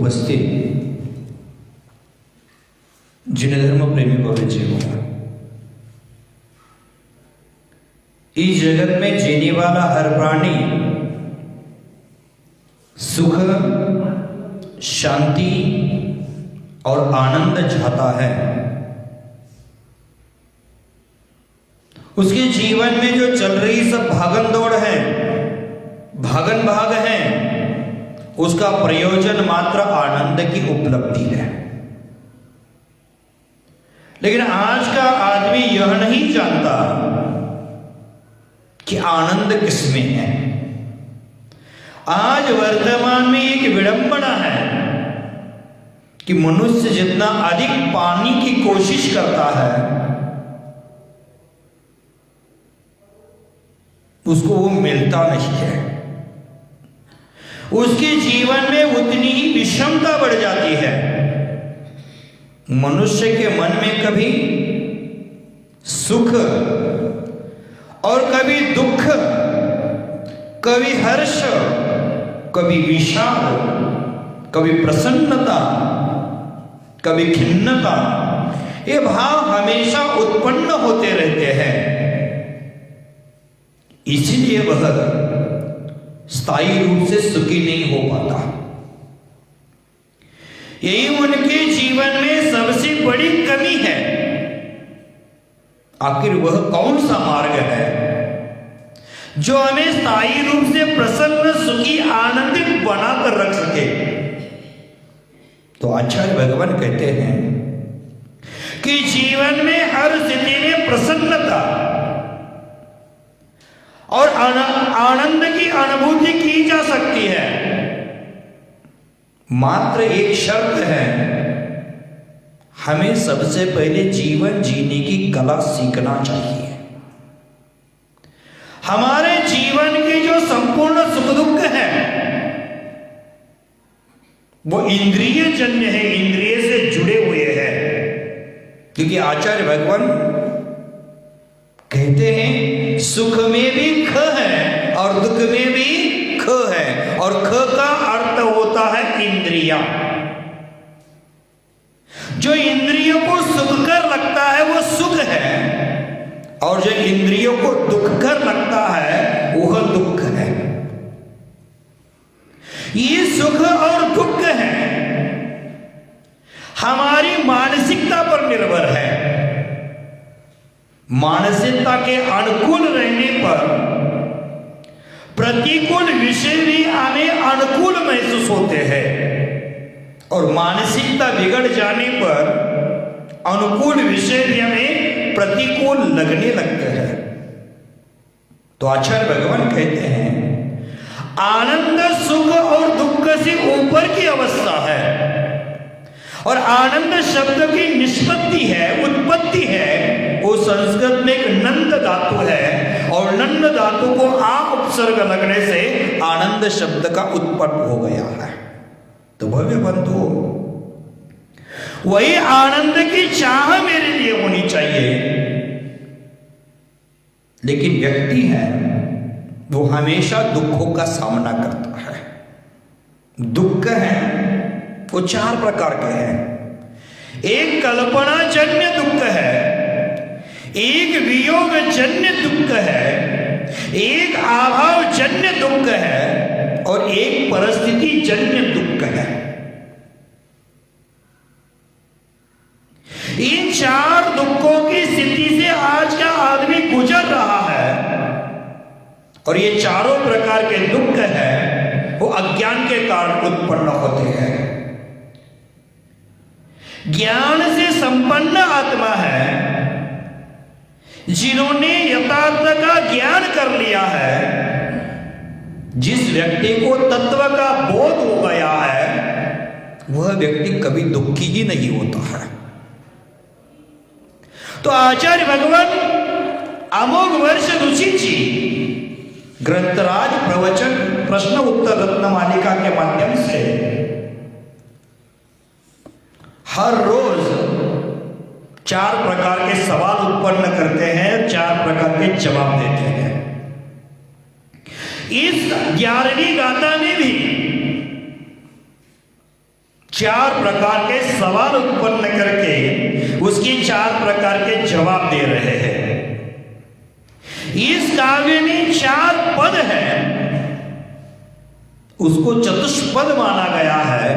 उपस्थित जिन धर्म प्रेमी भवे जीवो, इस जगत में जीने वाला हर प्राणी सुख, शांति और आनंद चाहता है। उसके जीवन में जो चल रही सब भागन दौड़ है, भागन भाग है, उसका प्रयोजन मात्र आनंद की उपलब्धि है। लेकिन आज का आदमी यह नहीं जानता कि आनंद किसमें है। आज वर्तमान में एक विडंबना है कि मनुष्य जितना अधिक पाने की कोशिश करता है, उसको वो मिलता नहीं है। उसके जीवन में उतनी ही विषमता बढ़ जाती है। मनुष्य के मन में कभी सुख और कभी दुख, कभी हर्ष, कभी विषाद, कभी प्रसन्नता, कभी खिन्नता, ये भाव हमेशा उत्पन्न होते रहते हैं। इसलिए वह स्थायी रूप से सुखी नहीं हो पाता। यही उनके जीवन में सबसे बड़ी कमी है। आखिर वह कौन सा मार्ग है जो हमें स्थायी रूप से प्रसन्न, सुखी, आनंदित बनाकर रख सके? तो आचार्य भगवान कहते हैं कि जीवन में हर स्थिति में प्रसन्नता और आनंद की अनुभूति की जा सकती है। मात्र एक शर्त है, हमें सबसे पहले जीवन जीने की कला सीखना चाहिए। हमारे जीवन के जो संपूर्ण सुख दुख है वो इंद्रिय जन्य है, इंद्रिय से जुड़े हुए हैं। क्योंकि आचार्य भगवान कहते हैं सुख में भी ख है और दुख में भी ख है, और ख का अर्थ होता है इंद्रिया। जो इंद्रियों को सुखकर लगता है वो सुख है, और जो इंद्रियों को दुखकर लगता है वह दुख है। ये सुख और दुख है हमारी मानसिकता पर निर्भर है। मानसिकता के अनुकूल रहने पर प्रतिकूल विषय भी हमें अनुकूल महसूस होते हैं, और मानसिकता बिगड़ जाने पर अनुकूल विषय भी हमें प्रतिकूल लगने लगते हैं। तो आचार्य भगवान कहते हैं आनंद सुख और दुख से ऊपर की अवस्था है, और आनंद शब्द की निष्पत्ति है, उत्पत्ति है, वो संस्कृत में एक नंद धातु है, और नंद धातु को आ उपसर्ग लगने से आनंद शब्द का उत्पन्न हो गया है। तो भव्य बंधु, वही आनंद की चाह मेरे लिए होनी चाहिए। लेकिन व्यक्ति है वो हमेशा दुखों का सामना करता है। दुख है वो चार प्रकार के हैं। एक कल्पना जन्य दुख है, एक वियोग जन्य दुख है, एक अभाव जन्य दुख है, और एक परिस्थिति जन्य दुख है। इन चार दुखों की स्थिति से आज का आदमी गुजर रहा है, और ये चारों प्रकार के दुख है वो अज्ञान के कारण उत्पन्न होते हैं। ज्ञान से संपन्न आत्मा है जिन्होंने यथार्थ का ज्ञान कर लिया है। जिस व्यक्ति को तत्व का बोध हो गया है वह व्यक्ति कभी दुखी ही नहीं होता है। तो आचार्य भगवान अमोघ वर्ष ऋषि जी ग्रंथराज प्रवचन प्रश्न उत्तर रत्न मालिका के माध्यम से हर रोज चार प्रकार के सवाल उत्पन्न करते हैं, चार प्रकार के जवाब देते हैं। इस 11वीं गाथा में भी 4 प्रकार के सवाल उत्पन्न करके उसकी 4 प्रकार के जवाब दे रहे हैं। इस काव्य में 4 पद है, उसको चतुष्पद माना गया है।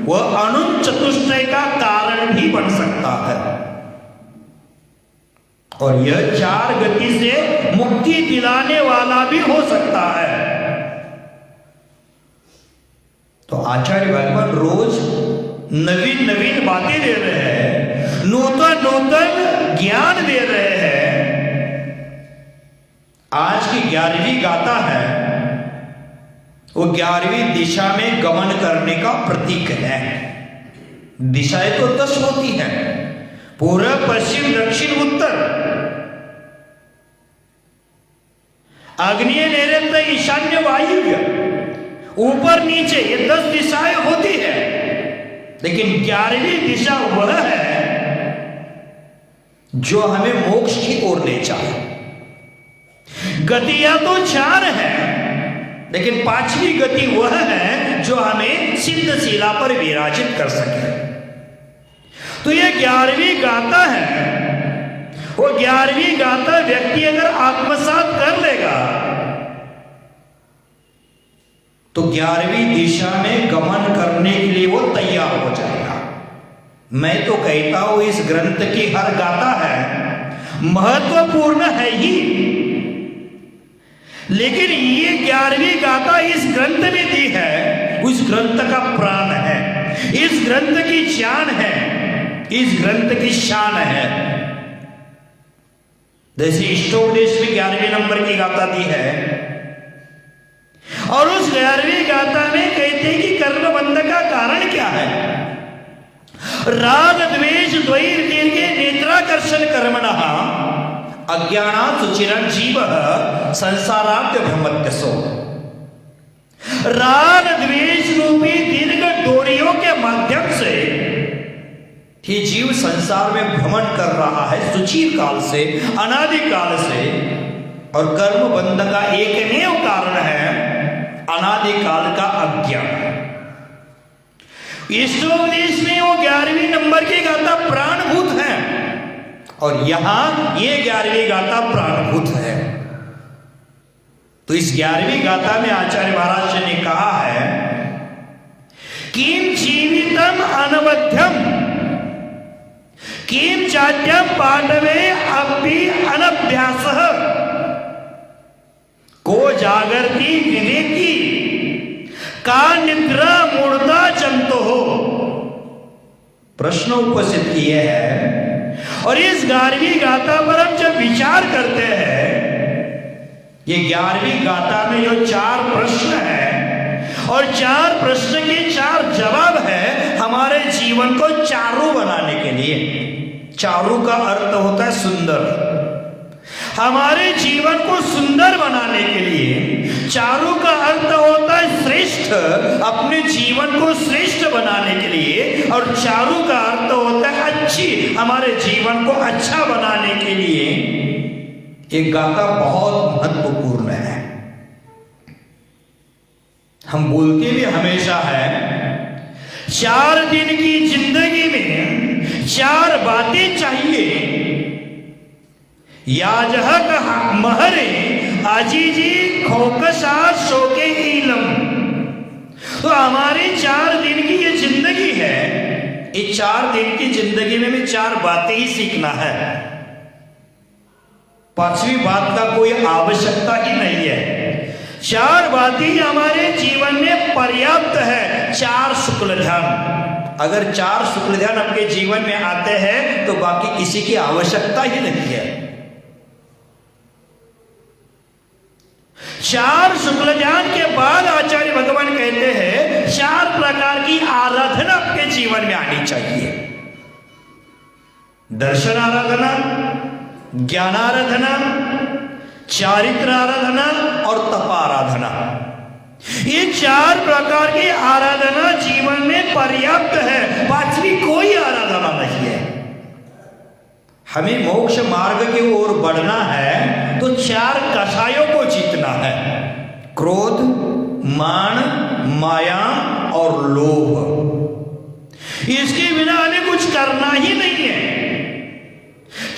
वह अनंत चतुष्टय का कारण भी बन सकता है और यह 4 गति से मुक्ति दिलाने वाला भी हो सकता है। तो आचार्य भगवान रोज नवीन नवीन बातें दे रहे हैं, नूतन नूतन ज्ञान दे रहे हैं। आज की 11वीं गाथा है, वो 11वीं दिशा में गमन करने का प्रतीक है। दिशाएं तो 10 होती हैं, पूर्व पश्चिम दक्षिण उत्तर, आग्नेय नैऋत्य ईशान्य वायव्य, ऊपर नीचे, ये 10 दिशाएं होती है। लेकिन 11वीं दिशा वह है जो हमें मोक्ष की ओर ले जाए। गतियां तो 4 हैं, लेकिन 5वीं गति वह है जो हमें सिद्ध शिला पर विराजित कर सके। तो यह 11वीं गाथा है। वो 11वीं गाथा व्यक्ति अगर आत्मसात कर लेगा तो 11वीं दिशा में गमन करने के लिए वो तैयार हो जाएगा। मैं तो कहता हूं इस ग्रंथ की हर गाथा है महत्वपूर्ण है ही, लेकिन ये 11वीं गाथा इस ग्रंथ में दी है, उस ग्रंथ का प्राण है, इस ग्रंथ की जान है, इस ग्रंथ की शान है। जैसे इष्टोपदेश में 11वें नंबर की गाथा दी है और उस 11वीं गाथा में कहते हैं कि कर्म बंध का कारण क्या है। राग द्वेष द्वैर दीर्घे नेत्राकर्षण कर्मणः अज्ञानात् चिरंजीवः संसाराद्य भ्रमत्यसो। राग द्वेष रूपी दीर्घ डोरियों के माध्यम से ये जीव संसार में भ्रमण कर रहा है सुचिर काल से, अनादि काल से। और कर्म बंध का एकमेव कारण है अनादिकाल का अज्ञान। इष्टोपदेश में वो 11वीं नंबर की गाथा प्राणभूत है और यहां ये 11वीं गाथा प्राणभूत है। तो इस 11वीं गाथा में आचार्य महाराज ने कहा है किम जीवितम अनवध्यम किम चाट्यम पांडवे अपि अनभ्यासः को जागृति विवेकी का निद्रा मूर्धा चंतो हो। प्रश्न उपस्थित किए हैं और इस 11वीं गाथा पर हम जब विचार करते हैं, ये 11वीं गाथा में जो 4 प्रश्न है और 4 प्रश्न के 4 जवाब है हमारे जीवन को चारू बनाने के लिए। चारू का अर्थ होता है सुंदर। हमारे जीवन को सुंदर बनाने के लिए चारू का अर्थ होता है श्रेष्ठ, अपने जीवन को श्रेष्ठ बनाने के लिए। और चारू का अर्थ होता है अच्छी, हमारे जीवन को अच्छा बनाने के लिए। एक गाथा बहुत महत्वपूर्ण है। हम बोलते भी हमेशा है 4 दिन की जिंदगी में 4 बातें चाहिए। याजहक महरे आजीजी खोकसा शोके इलम। तो हमारी 4 दिन की ये जिंदगी है, ये 4 दिन की जिंदगी में हमें 4 बातें ही सीखना है। 5वीं बात का कोई आवश्यकता ही नहीं है। 4 बातें हमारे जीवन में पर्याप्त है। 4 शुक्ल ध्यान, अगर 4 शुक्ल ध्यान आपके जीवन में आते हैं तो बाकी किसी की आवश्यकता ही नहीं है। 4 शुक्ल ध्यान के बाद आचार्य भगवान कहते हैं 4 प्रकार की आराधना आपके जीवन में आनी चाहिए। दर्शन आराधना, ज्ञान आराधना, चारित्र आराधना और तप आराधना। ये 4 प्रकार की आराधना जीवन में पर्याप्त है। 5वीं कोई आराधना नहीं है। हमें मोक्ष मार्ग की ओर बढ़ना है तो 4 कषायों को जीतना है। क्रोध, मान, माया और लोभ। करना ही नहीं है।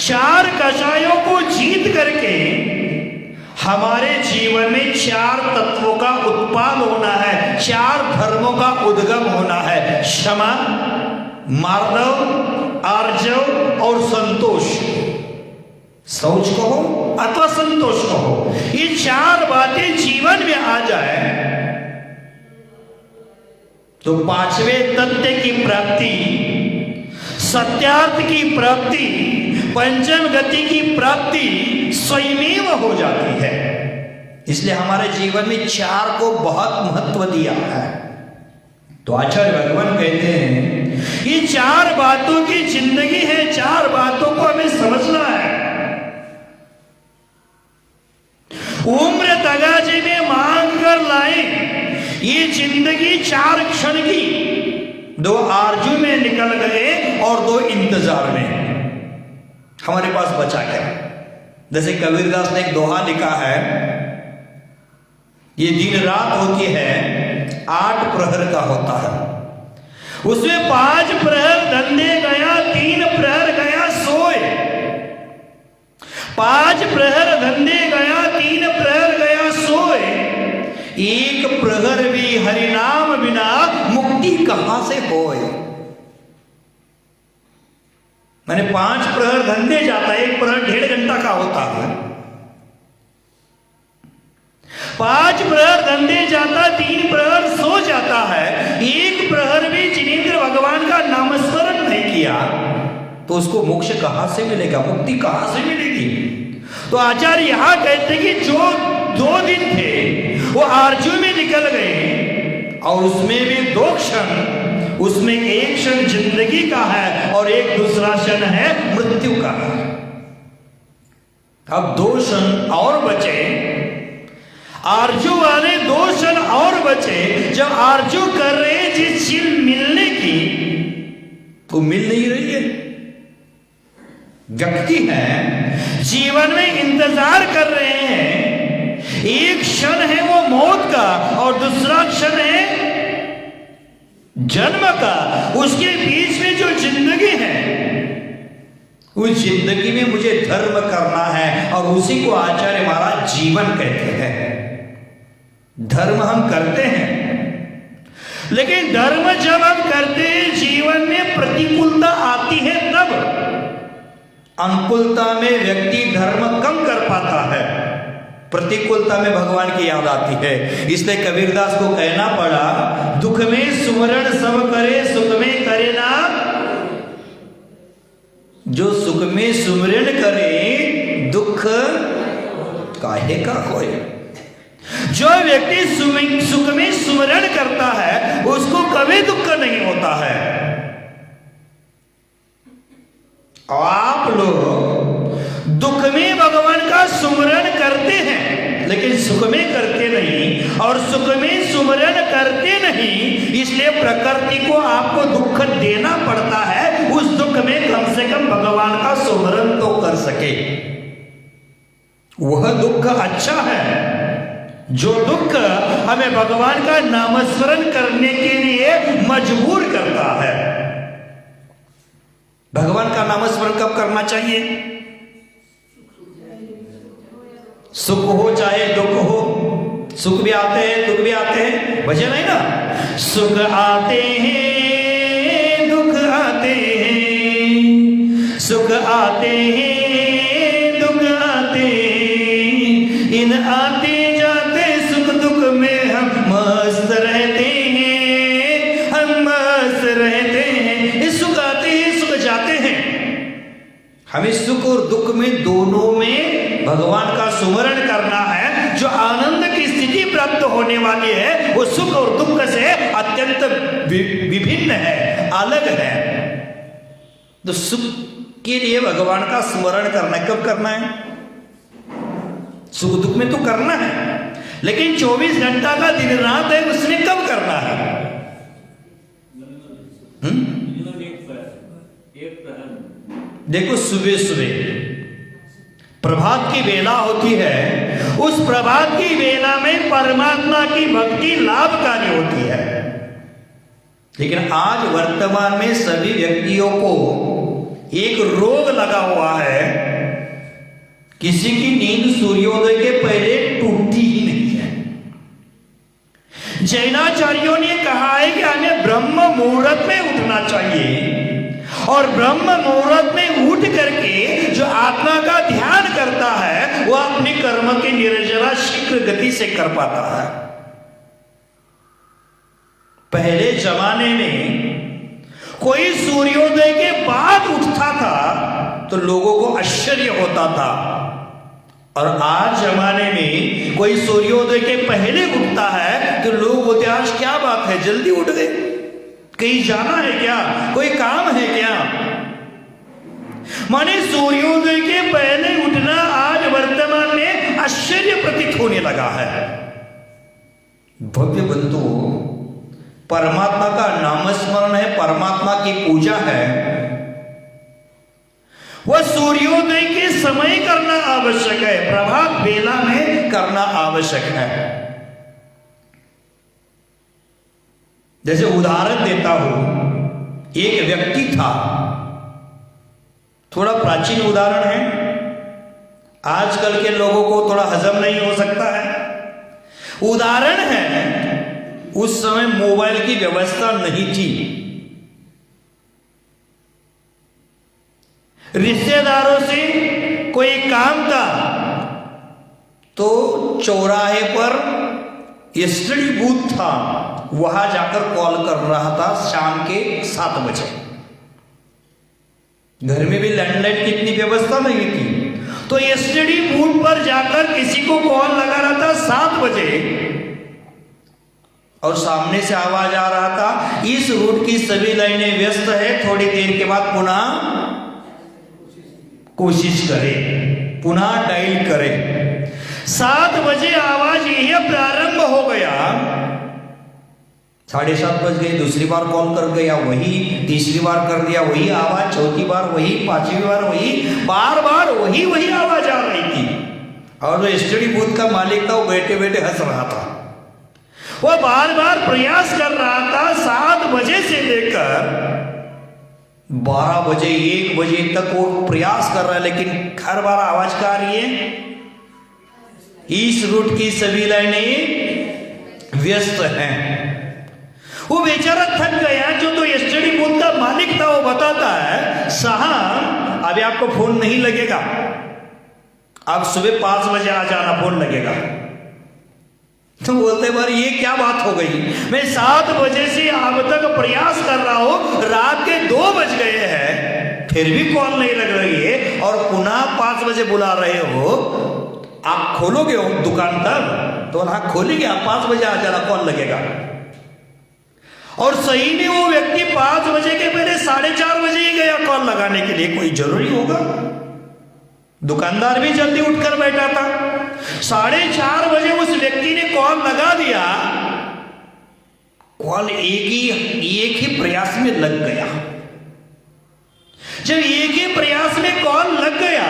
चार कषायों को जीत करके हमारे जीवन में चार तत्वों का उत्पाद होना है, चार धर्मों का उद्गम होना है। क्षमा, मार्दव, आर्जव और संतोष। शौच कहो अथवा संतोष कहो, ये चार बातें जीवन में आ जाए तो पांचवें तत्व की प्राप्ति, सत्यार्थ की प्राप्ति, पंचम गति की प्राप्ति स्वयमेव हो जाती है। इसलिए हमारे जीवन में चार को बहुत महत्व दिया है। तो आचार्य भगवान कहते हैं ये चार बातों की जिंदगी है, चार बातों को हमें समझना है। उम्र तगाजे में मांग कर लाए ये जिंदगी चार क्षण की, दो आरजू में निकल गए और दो इंतजार में हमारे पास बचा क्या। जैसे कबीरदास ने एक दोहा लिखा है, ये दिन रात होती है 8 प्रहर का होता है, उसमें 5 प्रहर धंधे गया, 3 प्रहर गया सोए। 5 प्रहर धंधे गया, 3 प्रहर गया सोए। 1 प्रहर भी हरिनाम बिना मुक्ति कहां से होए। मैंने 5 प्रहर धंधे जाता है, 1 प्रहर 1.5 घंटा का होता है। 5 प्रहर धंधे जाता, 3 प्रहर सो जाता है। 1 प्रहर भी जिनेंद्र भगवान का नामस्मरण नहीं किया तो उसको मोक्ष कहां से मिलेगा, मुक्ति कहां से मिलेगी। तो आचार्य यहां कहते कि जो 2 दिन थे वो आरजू में निकल गए और उसमें भी 2 क्षण, उसमें 1 क्षण जिंदगी का है और एक दूसरा क्षण है मृत्यु का। अब 2 क्षण और बचे, आरजू वाले 2 क्षण और बचे। जब आरजू कर रहे जिस चीज मिलने की तो मिल नहीं रही है। व्यक्ति है जीवन में इंतजार कर रहे हैं, 1 क्षण है वो मौत का और दूसरा क्षण है जन्म का। उसके बीच में जो जिंदगी है उस जिंदगी में मुझे धर्म करना है और उसी को आचार्य महाराज जीवन कहते हैं। धर्म हम करते हैं, लेकिन धर्म जब हम करते हैं जीवन में प्रतिकूलता आती है तब। अनुकूलता में व्यक्ति धर्म कम कर पाता है, प्रतिकूलता में भगवान की याद आती है। इसलिए कबीरदास को कहना पड़ा, दुख में सुमरण सब करे, सुख में करे ना। जो सुख में सुमरण करे दुख काहे का होए। जो व्यक्ति सुख में सुमरण करता है उसको कभी दुख नहीं होता है। और आप लोग दुख में भगवान का सुमरण करते हैं लेकिन सुख में करते नहीं, और सुख में सुमरण करते नहीं, इसलिए प्रकृति को आपको दुख देना पड़ता है। उस दुख में कम से कम भगवान का सुमरण तो कर सके। वह दुख अच्छा है जो दुख हमें भगवान का नामस्मरण करने के लिए मजबूर करता है। भगवान का नामस्मरण कब करना चाहिए? सुख हो चाहे दुख हो, सुख भी आते हैं दुख भी आते हैं, भजन है ना, सुख आते हैं दुख आते हैं, सुख आते हैं दुख आते हैं, इन आते जाते सुख दुख में हम मस्त रहते हैं, हम मस्त रहते हैं। ये सुख आते हैं सुख जाते हैं, हमें सुख और दुख में दोनों में भगवान का सुमरण करना है। जो आनंद की स्थिति प्राप्त होने वाली है वो सुख और दुख से अत्यंत विभिन्न है, अलग है। तो सुख के लिए भगवान का स्मरण करना है। कब करना है? सुख दुख में तो करना है, लेकिन 24 घंटा का दिन रात है उसमें कब करना है? देखो सुबह सुबह प्रभात की वेला होती है, उस प्रभात की वेला में परमात्मा की भक्ति लाभकारी होती है। लेकिन आज वर्तमान में सभी व्यक्तियों को एक रोग लगा हुआ है, किसी की नींद सूर्योदय के पहले टूटती ही नहीं है। जैनाचार्यों ने कहा है कि हमें ब्रह्म मुहूर्त में उठना चाहिए और ब्रह्म मुहूर्त में उठ करके जो आत्मा का ध्यान करता है वह अपने कर्म की निर्जरा शीघ्र गति से कर पाता है। पहले जमाने में कोई सूर्योदय के बाद उठता था तो लोगों को आश्चर्य होता था, और आज जमाने में कोई सूर्योदय के पहले उठता है तो लोग बोलते आज क्या बात है, जल्दी उठ गए, कहीं जाना है क्या, कोई काम है क्या। माने सूर्योदय के पहले उठना आज वर्तमान में आश्चर्य प्रतीत होने लगा है। भव्य बंधु, परमात्मा का नामस्मरण है, परमात्मा की पूजा है, वह सूर्योदय के समय करना आवश्यक है, प्रभात बेला में करना आवश्यक है। जैसे उदाहरण देता हूं, एक व्यक्ति था, थोड़ा प्राचीन उदाहरण है, आजकल के लोगों को थोड़ा हजम नहीं हो सकता है। उदाहरण है, उस समय मोबाइल की व्यवस्था नहीं थी, रिश्तेदारों से कोई काम था तो चौराहे पर एसटीडी बूथ था, वहां जाकर कॉल कर रहा था शाम के 7 बजे। घर में भी लैंडलाइन की इतनी व्यवस्था नहीं थी, तो एसटीडी बूथ पर जाकर किसी को कॉल लगा रहा था 7 बजे, और सामने से आवाज आ रहा था इस रूट की सभी लाइनें व्यस्त है, थोड़ी देर के बाद पुनः कोशिश करें, पुनः डायल करें। 7 बजे आवाज यह प्रारंभ हो गया, 7:30 बज गई, दूसरी बार कॉल कर गया वही, तीसरी बार कर दिया वही आवाज, चौथी बार वही, 5वीं बार वही, बार बार वही आवाज आ रही थी। और जो एसटीडी बूथ का मालिक था वो बैठे बैठे हंस रहा था, वह बार बार प्रयास कर रहा था। 7 बजे से लेकर 12 बजे 1 बजे तक वो प्रयास कर रहा है, लेकिन हर बार आवाज क्या आ रही है, इस रूट की सभी लाइनें व्यस्त हैं। वो बेचारा थक गया। जो तो एसटीडी बूथ का मालिक था वो बताता है साहब अभी आपको फोन नहीं लगेगा, आप सुबह 5 बजे आ जाना, फोन लगेगा। तो बोलते बार ये क्या बात हो गई, मैं 7 बजे से अब तक प्रयास कर रहा हूं, रात के 2 बज गए हैं फिर भी कॉल नहीं लग रही है, और पुनः 5 बजे बुला रहे हो, आप खोलोगे दुकानदार? तो हाँ खोलेंगे, आप 5 बजे आ जाना, कॉल लगेगा। और सही में वो व्यक्ति 5 बजे के पहले 4:30 बजे ही गया कॉल लगाने के लिए, कोई जरूरी होगा, दुकानदार भी जल्दी उठकर बैठा था। 4:30 बजे उस व्यक्ति ने कॉल लगा दिया, कॉल एक ही प्रयास में लग गया। जब एक ही प्रयास में कॉल लग गया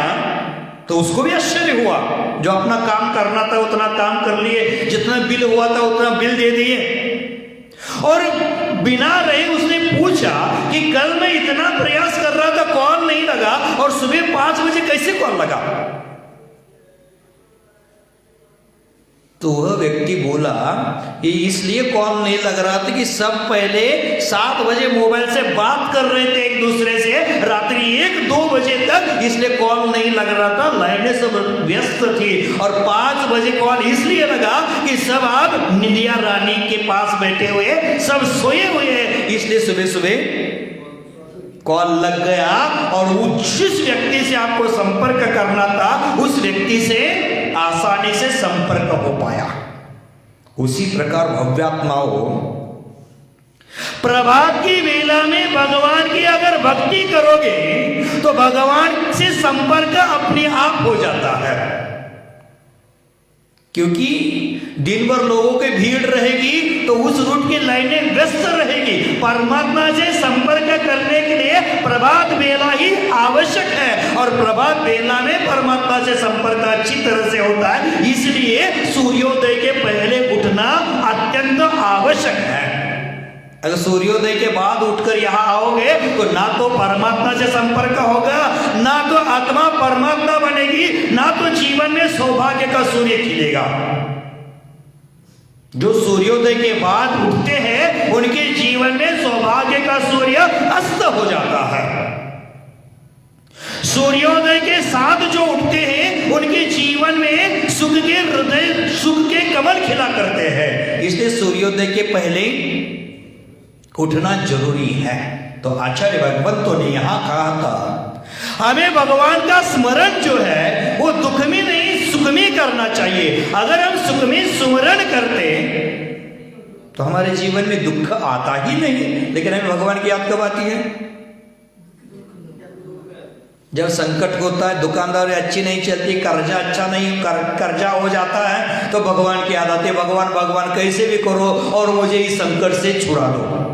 तो उसको भी आश्चर्य हुआ, जो अपना काम करना था उतना काम कर लिए, जितना बिल हुआ था उतना बिल दे दिए। और बिना रहे उसने पूछा कि कल मैं इतना प्रयास कर रहा था कॉल नहीं लगा, और सुबह 5 बजे कैसे कॉल लगा? तो वह व्यक्ति बोला कि इसलिए कॉल नहीं लग रहा था कि सब पहले 7 बजे मोबाइल से बात कर रहे थे एक दूसरे से, रात्रि 1-2 बजे तक, इसलिए कॉल नहीं लग रहा था, लाइनें सब व्यस्त थी। और 5 बजे कॉल इसलिए लगा कि सब आप निंदिया रानी के पास बैठे हुए, सब सोए हुए हैं, इसलिए सुबह सुबह कॉल लग गया। और जिस व्यक्ति से आपको संपर्क करना था उस व्यक्ति से आसानी से संपर्क हो पाया। उसी प्रकार भव्यात्माओं, प्रभात की वेला में भगवान की अगर भक्ति करोगे तो भगवान से संपर्क अपने आप हो जाता है, क्योंकि दिन भर लोगों की भीड़ रहेगी तो उस रूट की लाइनें व्यस्त रहेगी। परमात्मा से संपर्क करने के लिए प्रभात बेला ही आवश्यक है, और प्रभात बेला में परमात्मा से संपर्क अच्छी तरह से होता है, इसलिए सूर्योदय के पहले उठना अत्यंत आवश्यक है। अगर सूर्योदय के बाद उठकर यहां आओगे तो ना तो परमात्मा से संपर्क होगा, ना तो आत्मा परमात्मा बनेगी, ना तो जीवन में सौभाग्य का सूर्य खिलेगा। जो सूर्योदय के बाद उठते हैं उनके जीवन में सौभाग्य का सूर्य अस्त हो जाता है। सूर्योदय के साथ जो उठते हैं उनके जीवन में सुख के हृदय, सुख के कमल खिला करते हैं। इसलिए सूर्योदय के पहले उठना जरूरी है। तो आचार्य भगवंतों ने यहां कहा था हमें भगवान का स्मरण जो है वो दुख में नहीं सुख में करना चाहिए। अगर हम सुख में स्मरण करते तो हमारे जीवन में दुख आता ही नहीं। लेकिन हमें भगवान की याद कब आती है? जब संकट होता है, दुकानदारी अच्छी नहीं चलती, कर्जा अच्छा नहीं, कर्जा हो जाता है, तो भगवान की याद आती है। भगवान भगवान कैसे भी करो और मुझे इस संकट से छुड़ा दो।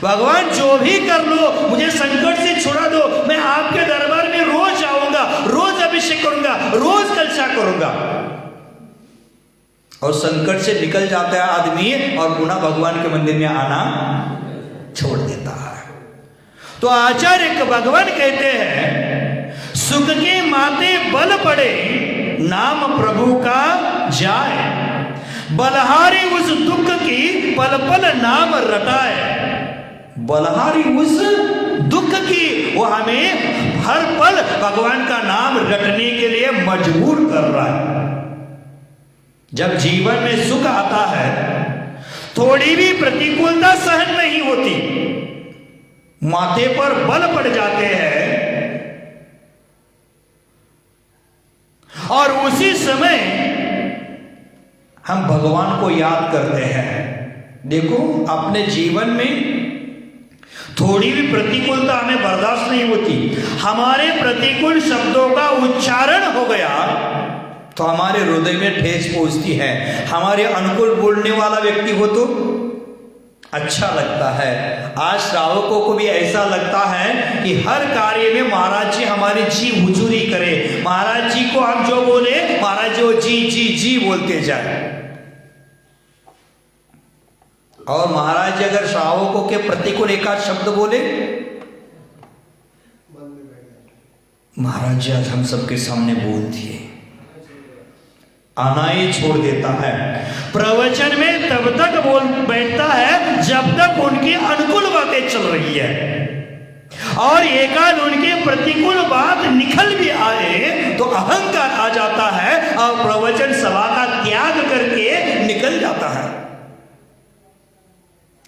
भगवान जो भी कर लो मुझे संकट से छुड़ा दो। मैं आपके दरबार में रोज आऊंगा, रोज अभिषेक करूंगा, रोज कलशा करूंगा। और संकट से निकल जाता है आदमी और पुनः भगवान के मंदिर में आना छोड़ देता है। तो आचार्य भगवान कहते हैं सुख के माथे बल पड़े नाम प्रभु का जाए, बलहारी उस दुख की पल पल नाम रटाए। बलहारी उस दुख की, वो हमें हर पल भगवान का नाम रटने के लिए मजबूर कर रहा है। जब जीवन में सुख आता है थोड़ी भी प्रतिकूलता सहन नहीं होती, माथे पर बल पड़ जाते हैं और उसी समय हम भगवान को याद करते हैं। देखो अपने जीवन में थोड़ी भी प्रतिकूलता हमें बर्दाश्त नहीं होती। हमारे प्रतिकूल शब्दों का उच्चारण हो गया तो हमारे हृदय में ठेस पहुंचती है। हमारे अनुकूल बोलने वाला व्यक्ति हो तो अच्छा लगता है। आज श्रावकों को भी ऐसा लगता है कि हर कार्य में महाराज जी हमारी जी हुजूरी करे। महाराज जी को हम जो बोले महाराज जी वो जी जी जी बोलते जाए। और महाराज जी अगर श्रावकों के प्रतिकूल एकाध शब्द बोले, महाराज जी आज हम सबके सामने बोल दिए, आना ही छोड़ देता है। प्रवचन में तब तक बोल बैठता है जब तक उनकी अनुकूल बातें चल रही है, और एकाध उनके प्रतिकूल बात निकल भी आए तो अहंकार आ जाता है और प्रवचन सभा का त्याग करके निकल जाता है।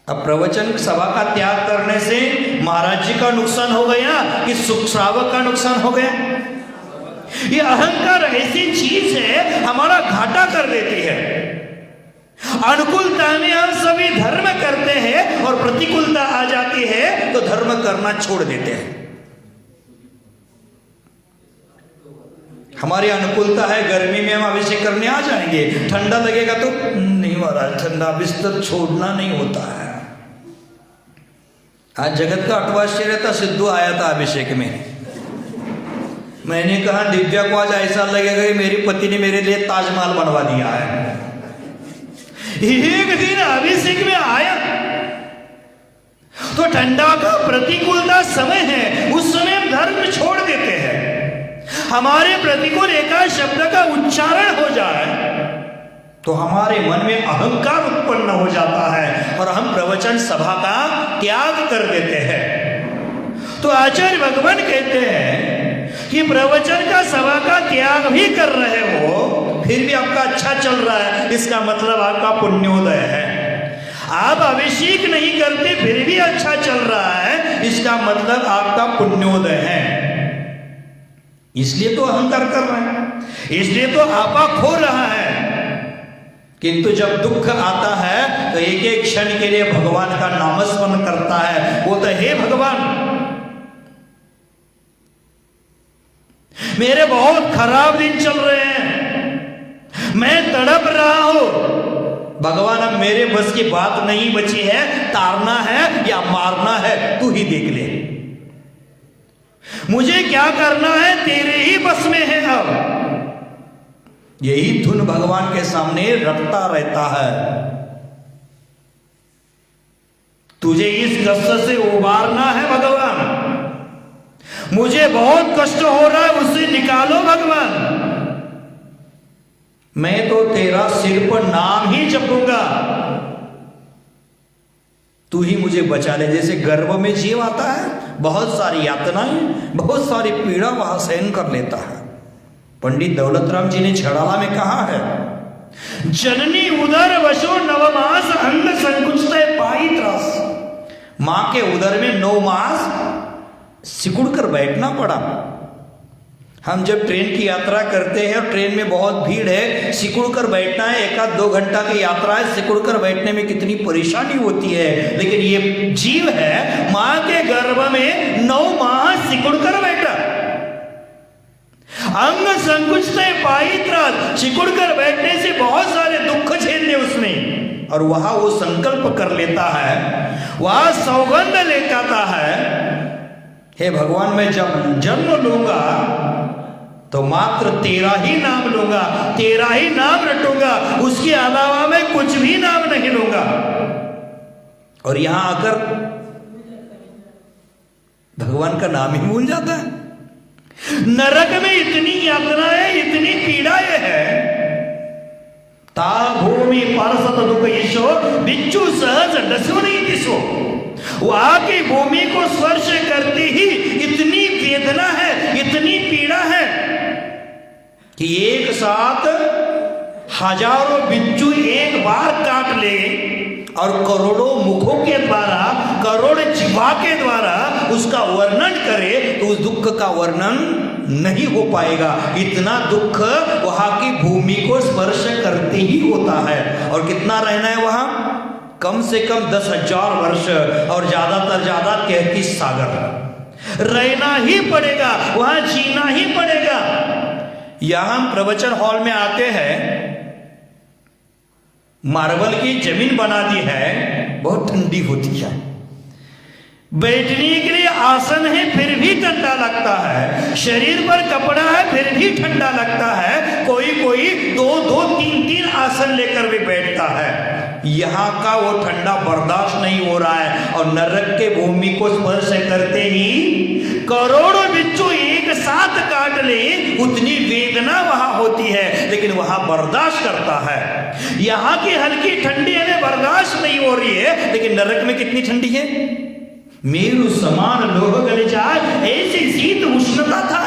अब प्रवचन सभा का त्याग करने से महाराज जी का नुकसान हो गया कि श्रावक का नुकसान हो गया? ये अहंकार ऐसी चीज है हमारा घाटा कर देती है। अनुकूलता में हम सभी धर्म करते हैं और प्रतिकूलता आ जाती है तो धर्म करना छोड़ देते हैं। हमारी अनुकूलता है गर्मी में हम अभिषेक करने आ जाएंगे, ठंडा लगेगा तो नहीं महाराज ठंडा बिस्तर छोड़ना नहीं होता है। आज जगत का अटवाश्चर्य था, सिद्धू आया था अभिषेक में। मैंने कहा दिव्या को आज ऐसा लगेगा कि मेरी पति ने मेरे लिए ताजमहल बनवा दिया है। एक दिन अभिषेक में आया तो ठंडा का प्रतिकूलता समय है, उस समय हम धर्म छोड़ देते हैं। हमारे प्रतिकूल एकाध शब्द का उच्चारण हो जाए तो हमारे मन में अहंकार उत्पन्न हो जाता है और हम प्रवचन सभा का त्याग कर देते हैं। तो आचार्य भगवान कहते हैं कि प्रवचन का सभा का त्याग भी कर रहे हो फिर भी आपका अच्छा चल रहा है, इसका मतलब आपका पुण्योदय है। आप अभिषेक नहीं करते फिर भी अच्छा चल रहा है, इसका मतलब आपका पुण्योदय है। इसलिए तो अहंकार कर रहा है, इसलिए तो आपा खो रहा है। किंतु जब दुख आता है तो एक एक क्षण के लिए भगवान का नामस्मरण करता है। वो तो हे भगवान मेरे बहुत खराब दिन चल रहे हैं, मैं तड़प रहा हूं, भगवान अब मेरे बस की बात नहीं बची है, तारना है या मारना है तू ही देख ले, मुझे क्या करना है तेरे ही बस में है। अब यही धुन भगवान के सामने रटता रहता है। तुझे इस कष्ट से उबारना है भगवान। मुझे बहुत कष्ट हो रहा है, उससे निकालो भगवान। मैं तो तेरा सिर पर नाम ही जपूंगा, तू ही मुझे बचा ले। जैसे गर्भ में जीव आता है, बहुत सारी यातनाएं, बहुत सारी पीड़ा वहां सहन कर लेता है। पंडित दौलत राम जी ने छड़ाला में कहा है, जननी उदर वशो नवमास अंग संकुचित पाई त्रास। मां के उदर में 9 मास सिकुड़ कर बैठना पड़ा। हम जब ट्रेन की यात्रा करते हैं और ट्रेन में बहुत भीड़ है, सिकुड़ कर बैठना है, 1-2 घंटा की यात्रा है, सिकुड़ कर बैठने में कितनी परेशानी होती है। लेकिन ये जीव है, मां के गर्भ में 9 माह सिकुड़ कर बैठा। अंग संकुचित पाई त्रास, सिकुड़ कर बैठने से बहुत सारे दुख झेलने उसने, और वहां वो संकल्प कर लेता है, वहां सौगंध लेकर आता है, हे भगवान मैं जब जन्म लूंगा तो मात्र तेरा ही नाम लूंगा, तेरा ही नाम रटूंगा, उसके अलावा मैं कुछ भी नाम नहीं लूंगा। और यहां आकर भगवान का नाम ही भूल जाता है। नरक में इतनी यातनाएं, इतनी पीड़ाएं है। ता भूमि पार्षद दुख ईशो बिच्छू सहज डसो नहीं दिसो। वहां की भूमि को स्पर्श करते ही इतनी वेदना है, इतनी पीड़ा है कि एक साथ हजारों बिच्छू एक बार काट ले और करोड़ों मुखों के द्वारा, करोड़ जीवा के द्वारा उसका वर्णन करे तो उस दुख का वर्णन नहीं हो पाएगा। इतना दुख वहां की भूमि को स्पर्श करते ही होता है। और कितना रहना है वहां? कम से कम 10,000 वर्ष और ज्यादातर ज्यादा 33 सागर रहना ही पड़ेगा, वहां जीना ही पड़ेगा। यहां हम प्रवचन हॉल में आते हैं, मार्बल की जमीन बना दी है, बहुत ठंडी होती है, बैठने के लिए आसन है फिर भी ठंडा लगता है, शरीर पर कपड़ा है फिर भी ठंडा लगता है। कोई कोई 2-2, 3-3 आसन लेकर भी बैठता है। यहाँ का वो ठंडा बर्दाश्त नहीं हो रहा है। और नरक के भूमि को स्पर्श करते ही करोड़ों बिच्छू एक साथ काट ले, उतनी वेदना वहां होती है, लेकिन वहां बर्दाश्त करता है। यहाँ की हल्की ठंडी हमें बर्दाश्त नहीं हो रही है, लेकिन नरक में कितनी ठंडी है, मेरु समान लोह गले जाए, ऐसी शीत उष्णता था।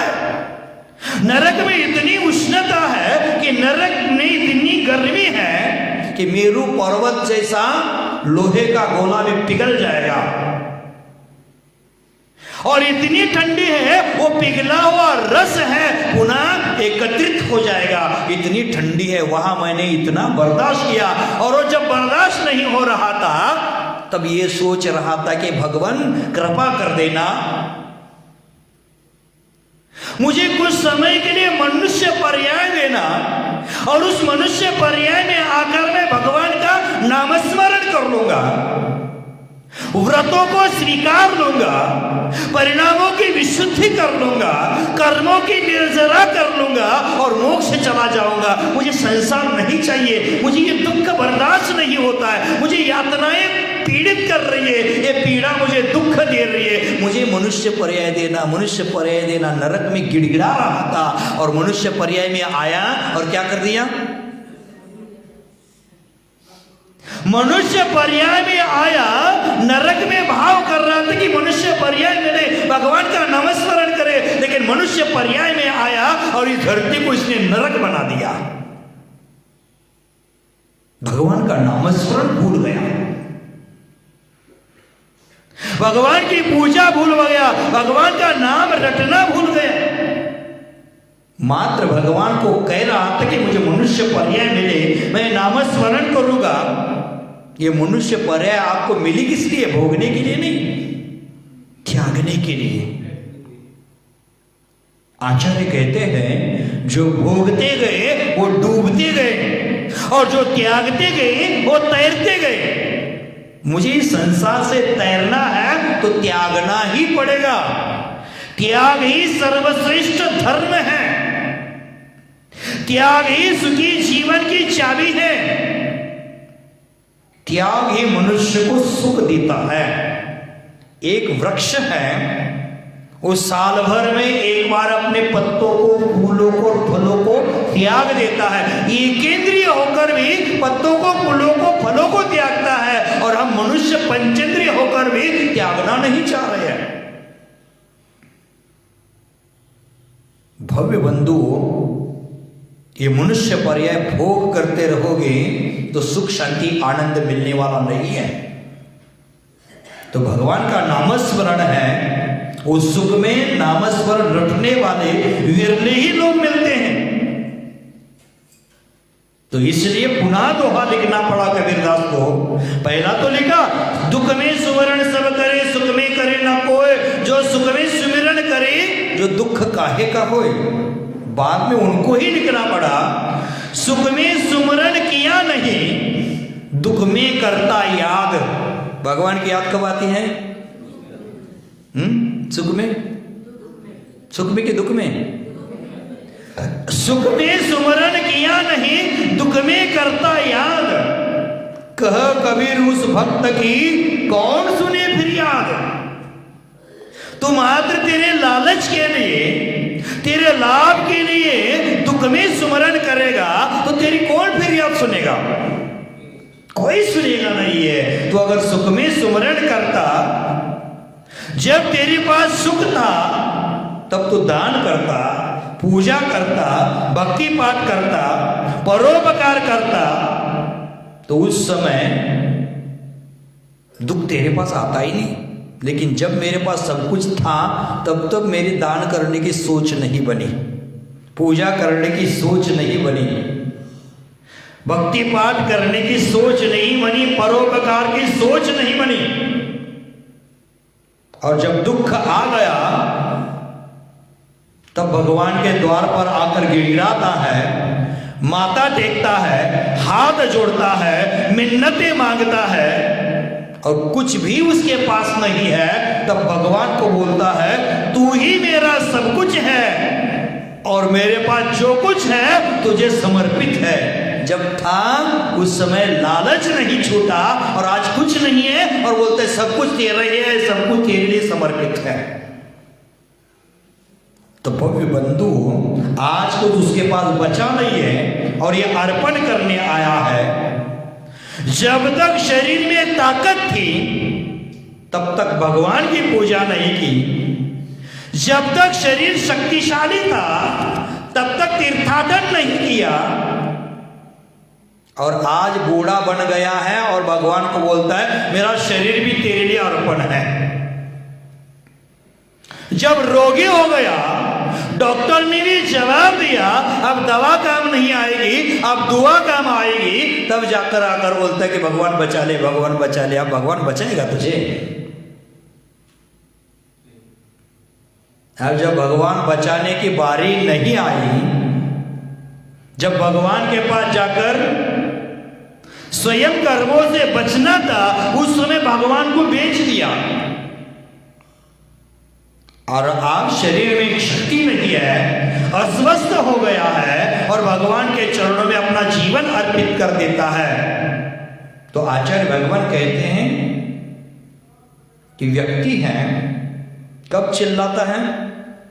नरक में इतनी उष्णता है कि नरक में इतनी गर्मी है कि मेरु पर्वत जैसा लोहे का गोला भी पिघल जाएगा। और इतनी ठंडी है, वो पिघला हुआ रस है पुनः एकत्रित हो जाएगा। इतनी ठंडी है, वहां मैंने इतना बर्दाश्त किया। और वो जब बर्दाश्त नहीं हो रहा था तब ये सोच रहा था कि भगवान कृपा कर देना, मुझे कुछ समय के लिए मनुष्य पर्याय देना, और उस मनुष्य पर्याय में आकर मैं भगवान का नामस्मरण कर लूंगा, व्रतों को स्वीकार लूंगा, परिणामों की विशुद्धि कर लूंगा, कर्मों की निर्जरा कर लूंगा और मोक्ष चला जाऊंगा। मुझे संसार नहीं चाहिए, मुझे ये दुख बर्दाश्त नहीं होता है, मुझे यातनाएं पीड़ित कर रही है, ये पीड़ा मुझे दुख दे रही है, मुझे मनुष्य पर्याय देना, मनुष्य पर्याय देना। नरक में गिड़गिड़ा रहा था और मनुष्य पर्याय में आया और क्या कर दिया, मनुष्य पर्याय में आया, नरक में भाव कर रहा था कि मनुष्य पर्याय मिले, भगवान का नामस्मरण करे, लेकिन मनुष्य पर्याय में आया और इस धरती को इसने नरक बना दिया। भगवान का नामस्मरण भूल गया, भगवान की पूजा भूल गया, भगवान का नाम रटना भूल गया। मात्र भगवान को कह रहा था कि मुझे मनुष्य पर्याय मिले, मैं नामस्मरण करूंगा। ये मनुष्य पर्याय आपको मिली किस लिए? भोगने के लिए नहीं, त्यागने के लिए। आचार्य कहते हैं जो भोगते गए वो डूबते गए, और जो त्यागते गए वो तैरते गए। मुझे इस संसार से तैरना है तो त्यागना ही पड़ेगा। त्याग ही सर्वश्रेष्ठ धर्म है, त्याग ही सुखी जीवन की चाबी है। त्याग ही मनुष्य को सुख देता है। एक वृक्ष है, वो साल भर में एक बार अपने पत्तों को, फूलों को, फलों को त्याग देता है। ये केंद्रीय होकर भी पत्तों को, फूलों को, फलों को त्यागता है, और हम मनुष्य पंचेंद्रिय होकर भी त्यागना नहीं चाह रहे हैं। भव्य बंधु, ये मनुष्य पर्याय भोग करते रहोगे तो सुख शांति आनंद मिलने वाला नहीं है। तो भगवान का नामस्मरण है, उस सुख में नामस्मरण रटने वाले विरले ही लोग मिलते हैं। तो इसलिए पुनः दोहा लिखना पड़ा कबीरदास को। पहला तो लिखा, दुख में सुमरण सब करे, सुख में करे ना कोई, जो सुख में सुमिरन करे, जो दुख काहे का होए। बाद में उनको ही लिखना पड़ा, सुख में सुमरण किया नहीं, दुख में करता याद। भगवान की याद कब आती है? सुख में? सुख में कि दुख में? सुख में सुमरण किया नहीं, दुख में करता याद। कह कबीर उस भक्त की कौन सुने फिर याद। तू मात्र तेरे लालच के लिए, तेरे लाभ के लिए दुख में सुमरण करेगा तो तेरी कौन फिर याद सुनेगा? कोई सुनेगा नहीं है। तो अगर सुख में सुमरण करता, जब तेरे पास सुख था तब तो दान करता, पूजा करता, भक्ति पाठ करता, परोपकार करता, तो उस समय दुख तेरे पास आता ही नहीं। लेकिन जब मेरे पास सब कुछ था तब तक मेरी दान करने की सोच नहीं बनी, पूजा करने की सोच नहीं बनी, भक्ति पाठ करने की सोच नहीं बनी, परोपकार की सोच नहीं बनी। और जब दुख आ गया तब भगवान के द्वार पर आकर गिड़गिड़ाता है, माथा टेकता है, हाथ जोड़ता है, मिन्नतें मांगता है, और कुछ भी उसके पास नहीं है। तब भगवान को बोलता है, तू ही मेरा सब कुछ है और मेरे पास जो कुछ है तुझे समर्पित है। जब था उस समय लालच नहीं छूटा, और आज कुछ नहीं है और बोलते सब कुछ तेरा ही है, सब कुछ तेरे लिए समर्पित है। तो भव्य बंधु, आज कुछ उसके पास बचा नहीं है और ये अर्पण करने आया है। जब तक शरीर में ताकत थी तब तक भगवान की पूजा नहीं की, जब तक शरीर शक्तिशाली था तब तक तीर्थाटन नहीं किया, और आज बूढ़ा बन गया है और भगवान को बोलता है मेरा शरीर भी तेरे लिए अर्पण है। जब रोगी हो गया, डॉक्टर ने भी जवाब दिया अब दवा काम नहीं आएगी, अब दुआ काम आएगी, तब जाकर आकर बोलता है कि भगवान बचा ले, भगवान बचा ले। अब भगवान बचाएगा तुझे? अब जब भगवान बचाने की बारी नहीं आई, जब भगवान के पास जाकर स्वयं कर्मों से बचना था, उस समय भगवान को बेच दिया। और आप शरीर में शक्ति नहीं है, अस्वस्थ हो गया है और भगवान के चरणों में अपना जीवन अर्पित कर देता है। तो आचार्य भगवान कहते हैं कि व्यक्ति है कब चिल्लाता है?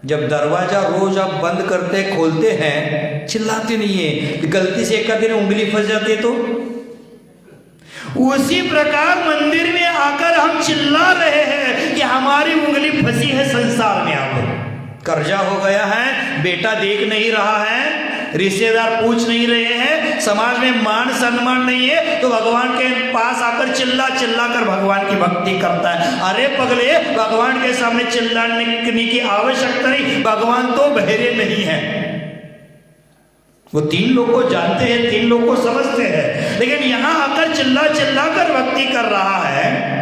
जब दरवाजा रोज आप बंद करते खोलते हैं, चिल्लाते नहीं है। गलती से एक दिन उंगली फंस जाती है तो उसी प्रकार मंदिर में आकर हम चिल्ला रहे हैं कि हमारी उंगली फंसी है संसार में। अब कर्जा हो गया है, बेटा देख नहीं रहा है, रिश्तेदार पूछ नहीं रहे हैं, समाज में मान सम्मान नहीं है, तो भगवान के पास आकर चिल्ला चिल्ला कर भगवान की भक्ति करता है। अरे पगले, भगवान के सामने चिल्लाने की आवश्यकता नहीं, भगवान तो बहरे नहीं है। वो तीन लोग को जानते हैं, तीन लोग को समझते हैं, लेकिन यहां आकर चिल्ला चिल्ला कर भक्ति कर रहा है।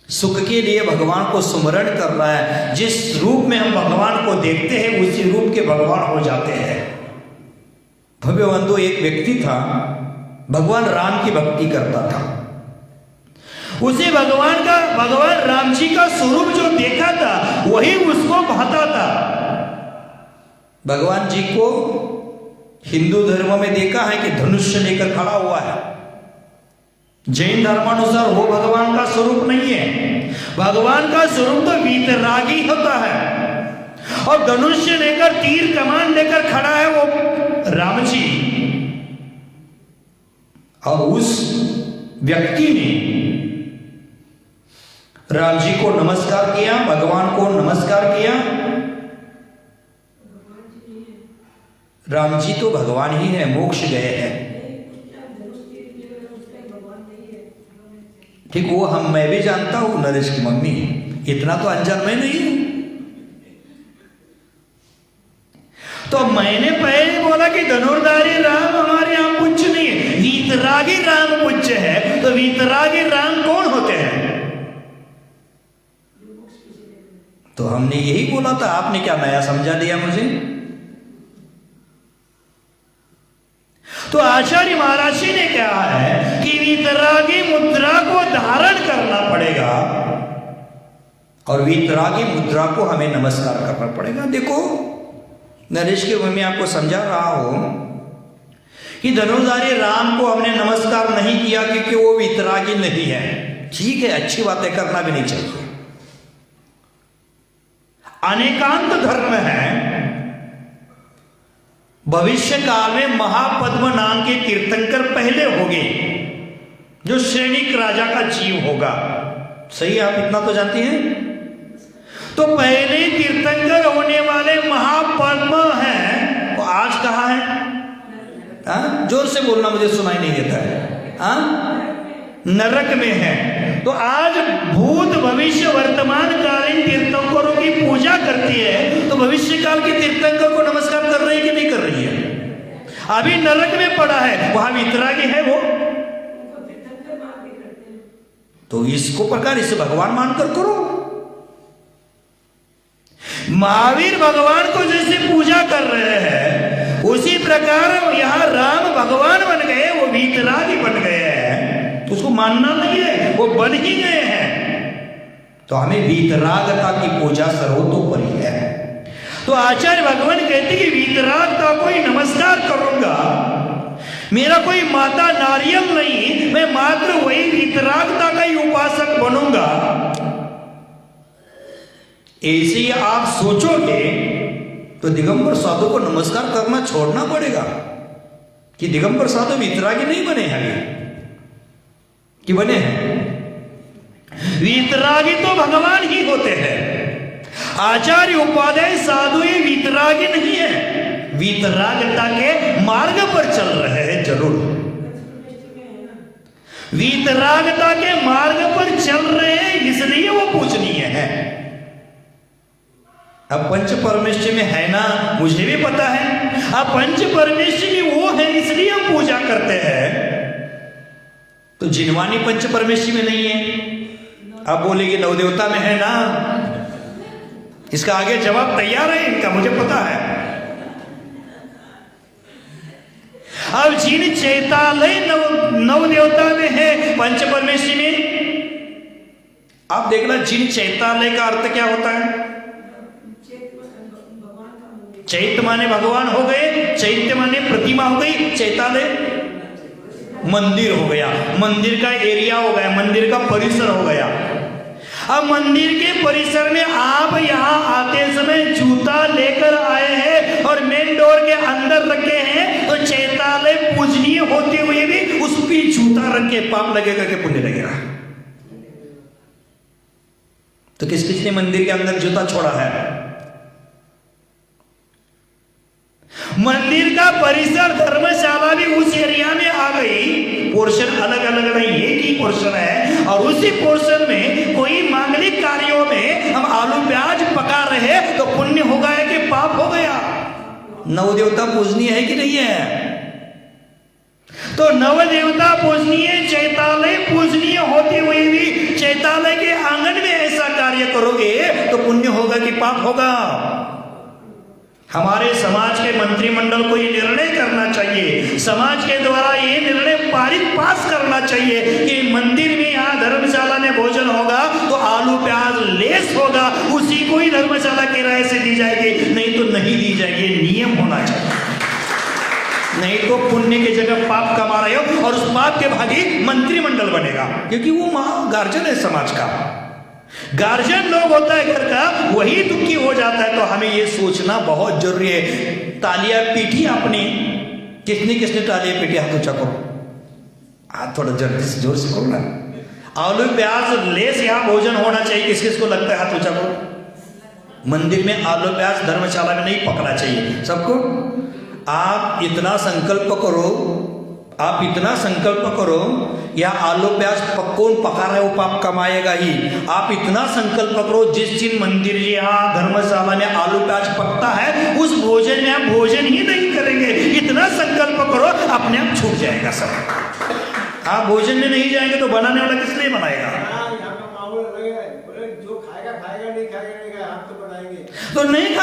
सुख के लिए भगवान को सुमरण कर रहा है। जिस रूप में हम भगवान को देखते हैं उसी रूप के भगवान हो जाते हैं। भव्य बंधु, एक व्यक्ति था, भगवान राम की भक्ति करता था। उसे भगवान राम जी का स्वरूप जो देखा था वही उसको भाता था। भगवान जी को हिंदू धर्म में देखा है कि धनुष्य लेकर खड़ा हुआ है, जैन धर्मानुसार वो भगवान का स्वरूप नहीं है। भगवान का स्वरूप तो वीतरागी होता है, और धनुष लेकर तीर कमान लेकर खड़ा है वो राम जी। और उस व्यक्ति ने राम जी को नमस्कार किया, भगवान को नमस्कार किया। राम जी तो भगवान ही है, मोक्ष गए हैं। ठीक, वो मैं भी जानता हूं, नरेश की मम्मी, इतना तो अनजान मैं नहीं हूं। तो मैंने पहले बोला कि धनुर्धारी राम हमारे यहां पूज्य नहीं है, वीतरागी राम पूज्य है। तो वीतरागी राम कौन होते हैं? तो हमने यही बोला था, आपने क्या नया समझा दिया मुझे? तो आचार्य महाराज जी ने कहा है कि वीतरागी मुद्रा को धारण करना पड़ेगा, और वीतरागी मुद्रा को हमें नमस्कार करना पड़ेगा। देखो नरेश के मैं आपको समझा रहा हूं कि धनुर्धारी राम को हमने नमस्कार नहीं किया क्योंकि वो वीतरागी नहीं है। ठीक है, अच्छी बातें करना भी नहीं चाहिए। अनेकांत धर्म है। भविष्य काल में महापद्म नाम के तीर्थंकर पहले होंगे, जो श्रेणिक राजा का जीव होगा। सही, आप इतना तो जानती हैं। तो पहले तीर्थंकर होने वाले महापद्म हैं, वो आज कहाँ है? जोर से बोलना, मुझे सुनाई नहीं देता है। नरक में है। तो आज भूत भविष्य वर्तमान कालीन तीर्थंकरों की पूजा करती है, तो भविष्य काल के तीर्थंकर को नमस्कार कर रही है कि नहीं कर रही है? अभी नरक में पड़ा है, वहां वीतरागी है वो। तो इसको प्रकार इसे भगवान मानकर करो। महावीर भगवान को जैसे पूजा कर रहे हैं, उसी प्रकार यहां राम भगवान बन गए, वो वीतरागी बन गए हैं। तो उसको मानना नहीं है, वो बन ही गए हैं। तो हमें वीतरागता की पूजा सर्वतोपरि है। तो आचार्य भगवान कहते कि वीतरागता को ही नमस्कार करूंगा, मेरा कोई माता नारियल नहीं, मैं मात्र वही वीतरागता का ही उपासक बनूंगा। ऐसे ही आप सोचोगे तो दिगंबर साधु को नमस्कार करना छोड़ना पड़ेगा कि दिगंबर साधु वीतरागी नहीं बने हैं कि बने हैं। वीतरागी तो भगवान ही होते हैं। आचार्य उपाध्याय साधु ये वीतरागी नहीं है, वीतरागता के मार्ग पर चल रहे हैं। जरूर वीतरागता के मार्ग पर चल रहे हैं, इसलिए वो पूजनीय है। अब पंच परमेश्वर में है ना, मुझे भी पता है। अब पंच परमेश्वर में वो है, इसलिए हम पूजा करते हैं। तो जिनवानी पंच परमेश्वर में नहीं है। अब बोलेगी नवदेवता में है ना, इसका आगे जवाब तैयार है इनका, मुझे पता है। अब जिन चैतालय नवदेवता में है, पंच परमेश्वर में, आप देखना जिन चैतालय का अर्थ क्या होता है? चैत्य माने भगवान हो गए, चैत्य माने प्रतिमा हो गई, चैतालय मंदिर हो गया, मंदिर का एरिया हो गया, मंदिर का परिसर हो गया। अब मंदिर के परिसर में आप यहाँ आते समय जूता लेकर आए हैं और मेन डोर के अंदर रखे हैं, तो चैतालय पूजनीय होते हुए भी उस पर जूता रख के पाप लगेगा कि पुण्य लगेगा? तो किस किसने मंदिर के अंदर जूता छोड़ा है? मंदिर का परिसर धर्मशाला भी उस एरिया में आ गई। पोर्शन अलग अलग नहीं, एक ही पोर्शन है, और उसी पोर्शन में कोई मांगलिक कार्यों में हम आलू प्याज पका रहे तो पुण्य हो गया कि पाप हो गया? नवदेवता पूजनीय है कि नहीं है? तो नवदेवता पूजनीय, चैतालय पूजनीय होते हुए भी चैतालय के आंगन में ऐसा कार्य करोगे तो पुण्य होगा कि पाप होगा? हमारे समाज के मंत्रिमंडल को ये निर्णय करना चाहिए, समाज के द्वारा ये निर्णय पास करना चाहिए कि मंदिर में यहाँ धर्मशाला में भोजन होगा तो आलू प्याज लेस होगा, उसी को ही धर्मशाला किराए से दी जाएगी, नहीं तो नहीं दी जाएगी। नियम होना चाहिए। नहीं तो पुण्य की जगह पाप कमा रहे हो और उस पाप के भागी मंत्रिमंडल बनेगा, क्योंकि वो गार्जियन है समाज का, गार्जियन लोग होता है घर का, वही दुखी हो जाता है। तो हमें ये सोचना बहुत जरूरी है। तालियां पीटी आपने, किसने तालियां पीटी? हाथ ऊंचा करो, हाथ थोड़ा जल्दी से जोर से करो ना। आलू प्याज लेस यहाँ भोजन होना चाहिए, किस किस को लगता है? हाथ ऊंचा करो। मंदिर में आलू प्याज धर्मशाला में नहीं पकना चाहिए सबको। आप इतना संकल्प करो, आप इतना संकल्प करो, या आलू प्याज कौन पका रहा है वो पाप कमाएगा ही। आप इतना संकल्प करो, जिस दिन मंदिर या धर्मशाला में आलू प्याज पकता है उस भोजन में आप भोजन ही नहीं करेंगे। इतना संकल्प करो, अपने आप छूट जाएगा सब। आप भोजन में नहीं जाएंगे तो बनाने वाला किस लिए बनाएगा? तो नहीं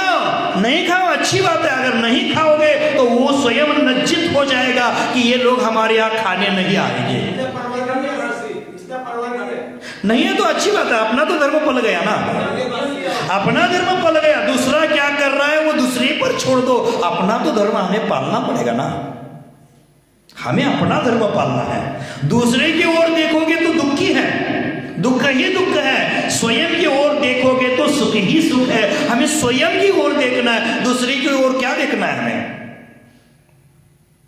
खाओ, अच्छी बात है। अगर नहीं खाओगे तो वो स्वयं लज्जित हो जाएगा कि ये लोग हमारे यहाँ खाने नहीं आएंगे। नहीं है तो अच्छी बात है, अपना तो धर्म पल गया ना, अपना धर्म पल गया। दूसरा क्या कर रहा है वो दूसरे पर छोड़ दो, अपना तो धर्म हमें पालना पड़ेगा ना। हमें अपना धर्म पालना है। दूसरे की ओर देखोगे तो दुखी है, दुख ही दुख है। स्वयं की ओर देखोगे तो सुख ही सुख है। हमें स्वयं की ओर देखना है, दूसरी की ओर क्या देखना है हमें?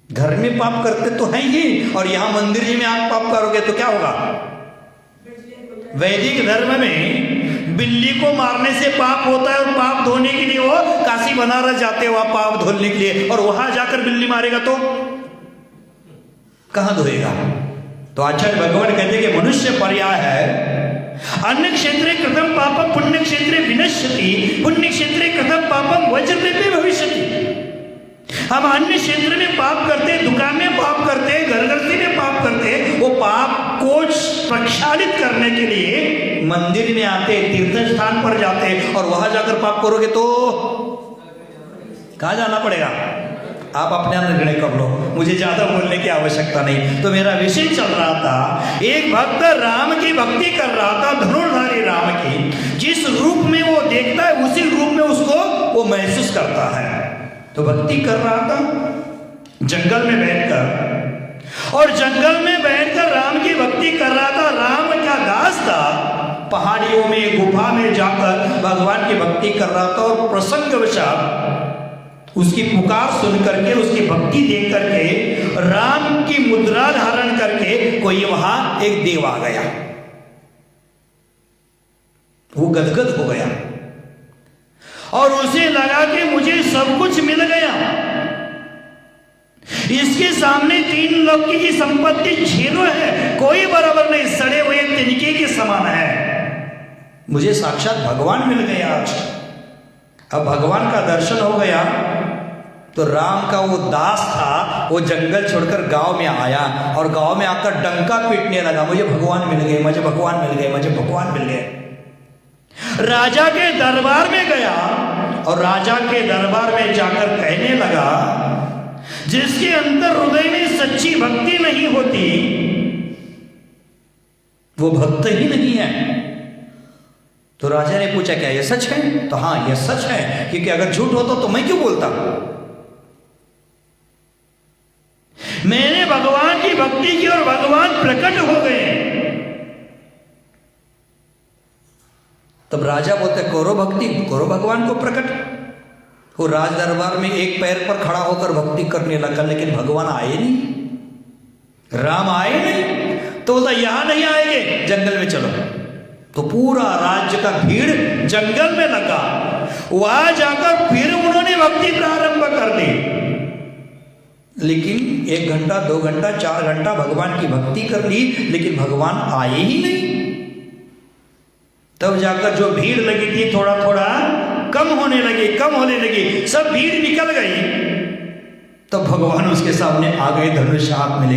घर में पाप करते तो हैं ही, और यहां मंदिर जी में आप पाप करोगे तो क्या होगा? वैदिक धर्म में बिल्ली को मारने से पाप होता है, और पाप धोने के लिए वो काशी बनारस जाते हैं वहां पाप धोने के लिए, और वहां जाकर बिल्ली मारेगा तो कहां धोएगा? तो आचार्य भगवान कहते कि मनुष्य पर्याय है। अन्य क्षेत्रे कृतं पापम पुण्य क्षेत्रे विनश्यति, पुण्य क्षेत्रे कृतं पापम वज्रलेपे भविष्यति। हम अन्य क्षेत्र में पाप करते, दुकान में पाप करते, घर गृहस्थी में पाप करते, वो पाप को प्रक्षालित करने के लिए मंदिर में आते, तीर्थ स्थान पर जाते, और वहां जाकर पाप करोगे तो कहां जाना पड़ेगा? आप अपने अंदर निर्णय कर लो, मुझे ज्यादा बोलने की आवश्यकता नहीं। तो मेरा विषय चल रहा था, एक भक्त राम की भक्ति कर रहा था, धनुर्धारी राम की। जिस रूप में वो देखता है उसी रूप में उसको वो महसूस करता है। तो भक्ति कर रहा था जंगल में बैठकर, और जंगल में बैठकर राम की भक्ति कर रहा था। राम का दास था, पहाड़ियों में गुफा में जाकर भगवान की भक्ति कर रहा था, और प्रसंगवशात उसकी पुकार सुन करके, उसकी भक्ति देख करके, राम की मुद्रा धारण करके कोई वहां एक देव आ गया। वो गदगद हो गया और उसे लगा कि मुझे सब कुछ मिल गया। इसके सामने 3 लोक की संपत्ति 0 है, कोई बराबर नहीं, सड़े हुए तिनके के समान है। मुझे साक्षात भगवान मिल गया आज। अब भगवान का दर्शन हो गया तो राम का वो दास था, वो जंगल छोड़कर गांव में आया, और गांव में आकर डंका पीटने लगा, मुझे भगवान मिल गए, मुझे भगवान मिल गए, मुझे भगवान मिल गए। राजा के दरबार में गया, और राजा के दरबार में जाकर कहने लगा, जिसके अंदर हृदय में सच्ची भक्ति नहीं होती वो भक्त ही नहीं है। तो राजा ने पूछा क्या ये सच है? तो हाँ ये सच है, क्योंकि अगर झूठ होता तो मैं क्यों बोलता? मैंने भगवान की भक्ति की और भगवान प्रकट हो गए। तब राजा बोलते करो भक्ति, करो भगवान को प्रकट। वो राज दरबार में एक पैर पर खड़ा होकर भक्ति करने लगा, लेकिन भगवान आए नहीं, राम आए नहीं। तो बोलता यहां नहीं आएंगे, जंगल में चलो। तो पूरा राज्य का भीड़ जंगल में लगा, वहां जाकर फिर उन्होंने भक्ति प्रारंभ कर दी। लेकिन 1 घंटा 2 घंटा 4 घंटा भगवान की भक्ति कर ली, लेकिन भगवान आए ही नहीं। तब जाकर जो भीड़ लगी थी थोड़ा थोड़ा कम होने लगी, सब भीड़ निकल गई। तब भगवान उसके सामने आ गए, धनुष हाथ में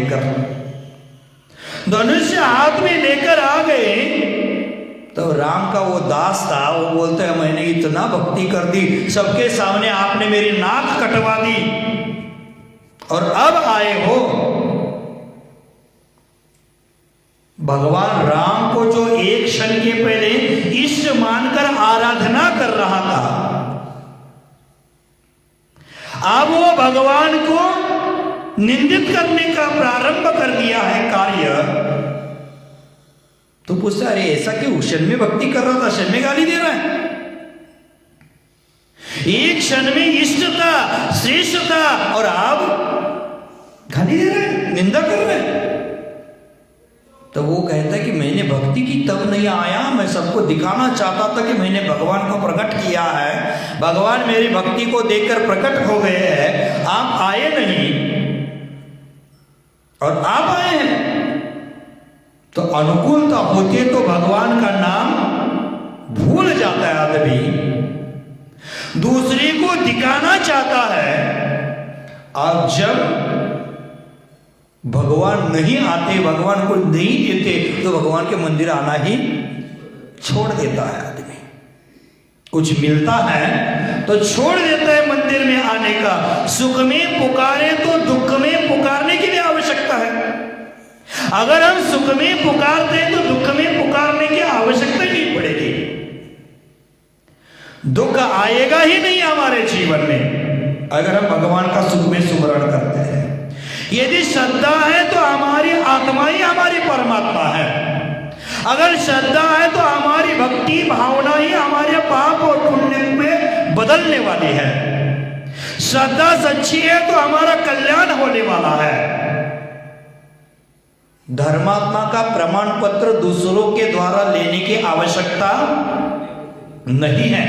लेकर आ गए। तो राम का वो दास था, वो बोलते हैं मैंने इतना भक्ति कर दी, सबके सामने आपने मेरी नाक कटवा दी, और अब आए हो। भगवान राम को जो एक क्षण के पहले इष्ट मानकर आराधना कर रहा था, अब वो भगवान को निंदित करने का प्रारंभ कर दिया है कार्य, तो पूछता अरे ऐसा क्यों? क्षण में भक्ति कर रहा था, क्षण में गाली दे रहा है। एक क्षण में इष्टता श्रेष्ठता और आप गाली दे रहे हैं, निंदा कर रहे हैं। तो वो कहता है कि मैंने भक्ति की तब नहीं आया, मैं सबको दिखाना चाहता था कि मैंने भगवान को प्रकट किया है, भगवान मेरी भक्ति को देखकर प्रकट हो गए हैं, आप आए नहीं और आप आए हैं। तो अनुकूलता होती तो भगवान का नाम भूल जाता है आदमी, दूसरे को दिखाना चाहता है। और जब भगवान नहीं आते, भगवान को नहीं देते, तो भगवान के मंदिर आना ही छोड़ देता है आदमी। कुछ मिलता है तो छोड़ देता है मंदिर में आने का। सुख में पुकारे तो दुख में पुकारने की भी आवश्यकता है। अगर हम सुख में पुकारते हैं तो दुख में पुकारने की आवश्यकता नहीं पड़ेगी। दुख आएगा ही नहीं हमारे जीवन में अगर हम भगवान का सुख में सुमरण करते हैं। यदि श्रद्धा है तो हमारी आत्मा ही हमारी परमात्मा है। अगर श्रद्धा है तो हमारी भक्ति भावना ही हमारे पाप और पुण्य में बदलने वाली है। श्रद्धा सच्ची है तो हमारा कल्याण होने वाला है। धर्मात्मा का प्रमाण पत्र दूसरों के द्वारा लेने की आवश्यकता नहीं है।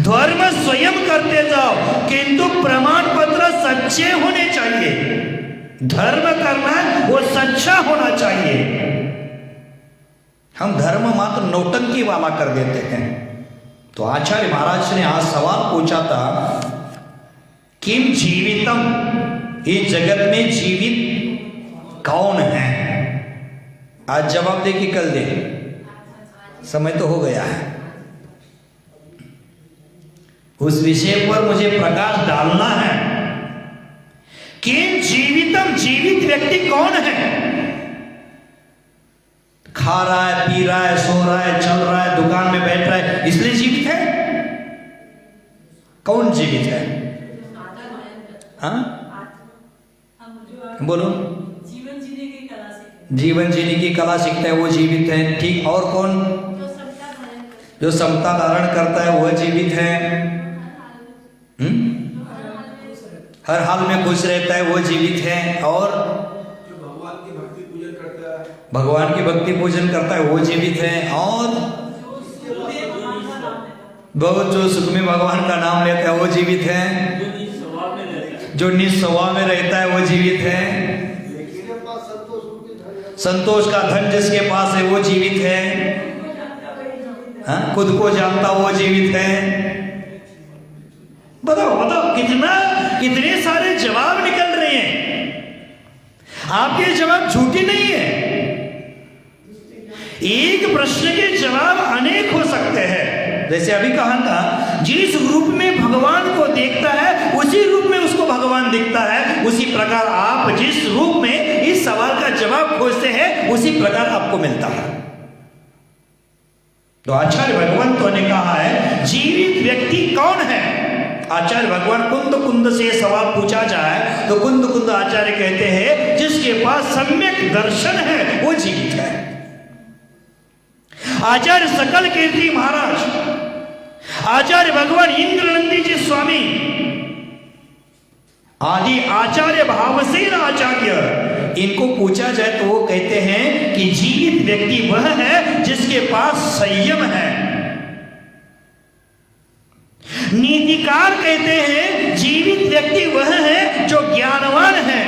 धर्म स्वयं करते जाओ, किंतु प्रमाण पत्र सच्चे होने चाहिए। धर्म करना वो सच्चा होना चाहिए। हम धर्म मात्र नौटंकी वाला कर देते हैं। तो आचार्य महाराज ने आज सवाल पूछा था, किम जीवितम, ये जगत में जीवित कौन है? आज जवाब दे कि कल दे? समय तो हो गया है। उस विषय पर मुझे प्रकाश डालना है कि जीवितम, जीवित व्यक्ति कौन है? खा रहा है, पी रहा है, सो रहा है, चल रहा है, दुकान में बैठ रहा है, इसलिए जीवित है? कौन जीवित है? हाँ बोलो। जीवन जीने की कला सीखता है वो जीवित है। ठीक, और कौन? जो समता धारण करता है वह जीवित है। हर हाल में खुश रहता है वो जीवित है। और जो भगवान की भक्ति पूजन करता है, भगवान की भक्ति पूजन करता है वो जीवित है। और बहुत जो सुख में भगवान का नाम लेता है वो जीवित है। जो निस्वभाव में रहता है वो जीवित है। संतोष का धन जिसके पास है वो जीवित है। हाँ? खुद को जानता वो जीवित है। बताओ बताओ, कितने सारे जवाब निकल रहे हैं। आपके जवाब झूठे नहीं है। एक प्रश्न के जवाब अनेक हो सकते हैं। जैसे अभी कहा था, जिस रूप में भगवान को देखता है उसी रूप में उसको भगवान दिखता है। उसी प्रकार आप जिस रूप में इस सवाल का जवाब खोजते हैं उसी प्रकार आपको मिलता है। तो आचार्य भगवंतों ने कहा है, जीवित व्यक्ति कौन है? आचार्य भगवान कुंद कुंद से सवाल पूछा जाए तो कुंद कुंद आचार्य कहते हैं, जिसके पास सम्यक दर्शन है वो जीवित है। आचार्य सकल कीर्ति महाराज, आचार्य भगवान इंद्रनंदी जी स्वामी आदि आचार्य भावसेन आचार्य, इनको पूछा जाए तो वो कहते हैं कि जीवित व्यक्ति वह है जिसके पास संयम है। नीतिकार कहते हैं जीवित व्यक्ति वह है जो ज्ञानवान है।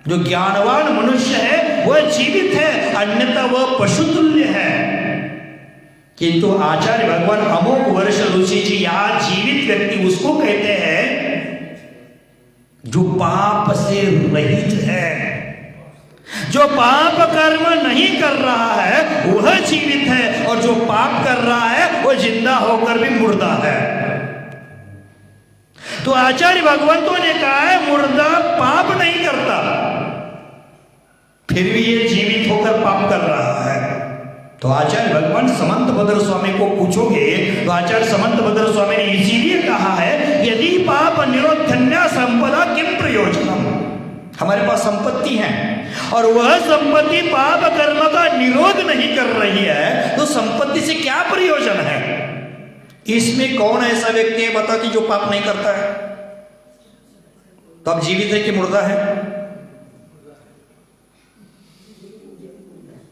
जो ज्ञानवान मनुष्य है वह जीवित है, अन्यथा वह पशुतुल्य है। किंतु आचार्य भगवान अमोघ वर्ष ऋषि जी यहां जीवित व्यक्ति उसको कहते हैं जो पाप से रहित है। जो पाप कर्म नहीं कर रहा है वह जीवित है, और जो पाप कर रहा है वह जिंदा होकर भी मुर्दा है। तो आचार्य भगवंतों ने कहा है, मुर्दा पाप नहीं करता, फिर भी ये जीवित होकर पाप कर रहा है। तो आचार्य भगवान समंत भद्र स्वामी को पूछोगे तो आचार्य समंत भद्र स्वामी ने इसीलिए कहा है, यदि पाप निरोधन्या संपदा किम प्रयोजनम। हमारे पास संपत्ति है और वह संपत्ति पाप कर्म का निरोध नहीं कर रही है, तो संपत्ति से क्या प्रयोजन है? इसमें कौन ऐसा व्यक्ति है बता कि जो पाप नहीं करता है? तो अब जीवित है कि मुर्दा है?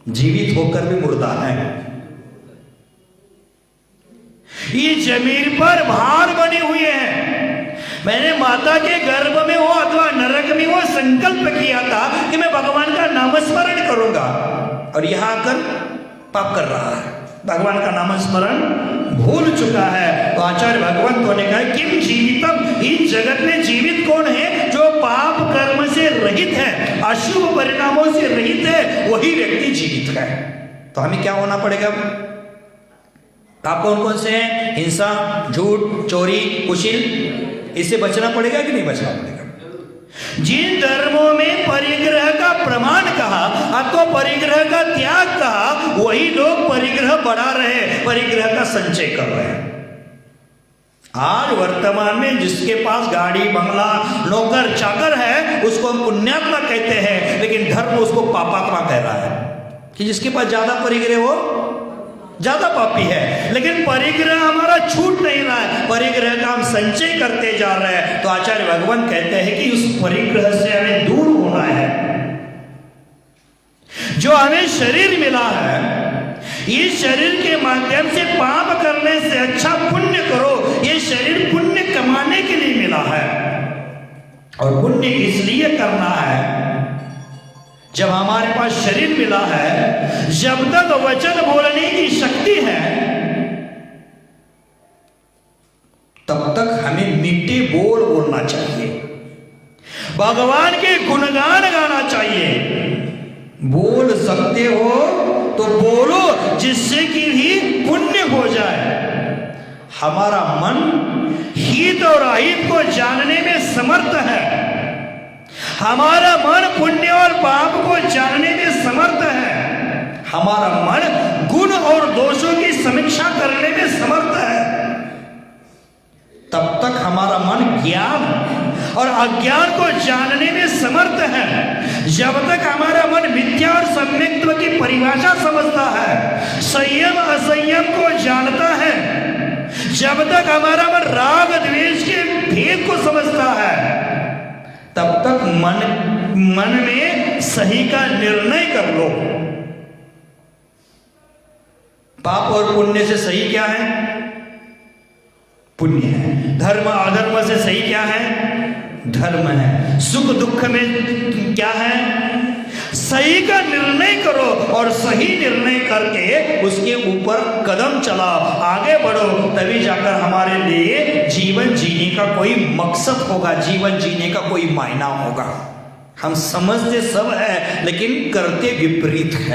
जीवित होकर भी मुर्दा है। ये जमीन पर भार बने हुए हैं। मैंने माता के गर्भ में हो अथवा नरक में हो संकल्प किया था कि मैं भगवान का नामस्मरण करूंगा, और यहां आकर पाप कर रहा है, भगवान का नामस्मरण भूल चुका है। तो आचार्य भगवंत ने कहा किम जीवितम, इस जगत में जीवित कौन है? जो पाप कर्म से रहित है, अशुभ परिणामों से रहित है, वही व्यक्ति जीवित है। तो हमें क्या होना पड़ेगा? पाप कौन कौन से हैं? हिंसा, झूठ, चोरी, कुशील, इससे बचना पड़ेगा कि नहीं बचना पड़ेगा? जिन धर्मों में परिग्रह का प्रमाण कहा अथवा परिग्रह का त्याग कहा, वही लोग परिग्रह बढ़ा रहे, परिग्रह का संचय कर रहे हैं। आज वर्तमान में जिसके पास गाड़ी, बंगला, नौकर, चाकर है, उसको हम पुण्यात्मा कहते हैं, लेकिन धर्म उसको पापात्मा कह रहा है कि जिसके पास ज्यादा परिग्रह हो ज्यादा पापी है। लेकिन परिग्रह हमारा छूट नहीं रहा है, परिग्रह का हम संचय करते जा रहे हैं। तो आचार्य भगवान कहते हैं कि उस परिग्रह से हमें दूर होना है। जो हमें शरीर मिला है, इस शरीर के माध्यम से पाप करने से अच्छा पुण्य करो। ये शरीर पुण्य कमाने के लिए मिला है, और पुण्य इसलिए करना है जब हमारे पास शरीर मिला है, जब तक वचन बोलने की शक्ति है, तब तक हमें मीठे बोल बोलना चाहिए, भगवान के गुणगान गाना चाहिए। बोल सकते हो तो बोलो, जिससे कि भी पुण्य हो जाए। हमारा मन हित और अहित को जानने में समर्थ है, हमारा मन पुण्य और पाप को जानने में समर्थ है, हमारा मन गुण और दोषों की समीक्षा करने में समर्थ है। तब तक हमारा मन ज्ञान और अज्ञान को जानने में समर्थ है। जब तक हमारा मन मिथ्या और सम्यक्त्व की परिभाषा समझता है, संयम असंयम को जानता है, जब तक हमारा मन राग द्वेष के भेद को समझता है, तब तक मन में सही का निर्णय कर लो। पाप और पुण्य से सही क्या है? पुण्य है। धर्म अधर्म से सही क्या है? धर्म है। सुख दुख में क्या है? सही का निर्णय करो, और सही निर्णय करके उसके ऊपर कदम चलाओ, आगे बढ़ो, तभी जाकर हमारे लिए जीवन जीने का कोई मकसद होगा, जीवन जीने का कोई मायना होगा। हम समझते सब है, लेकिन करते विपरीत है।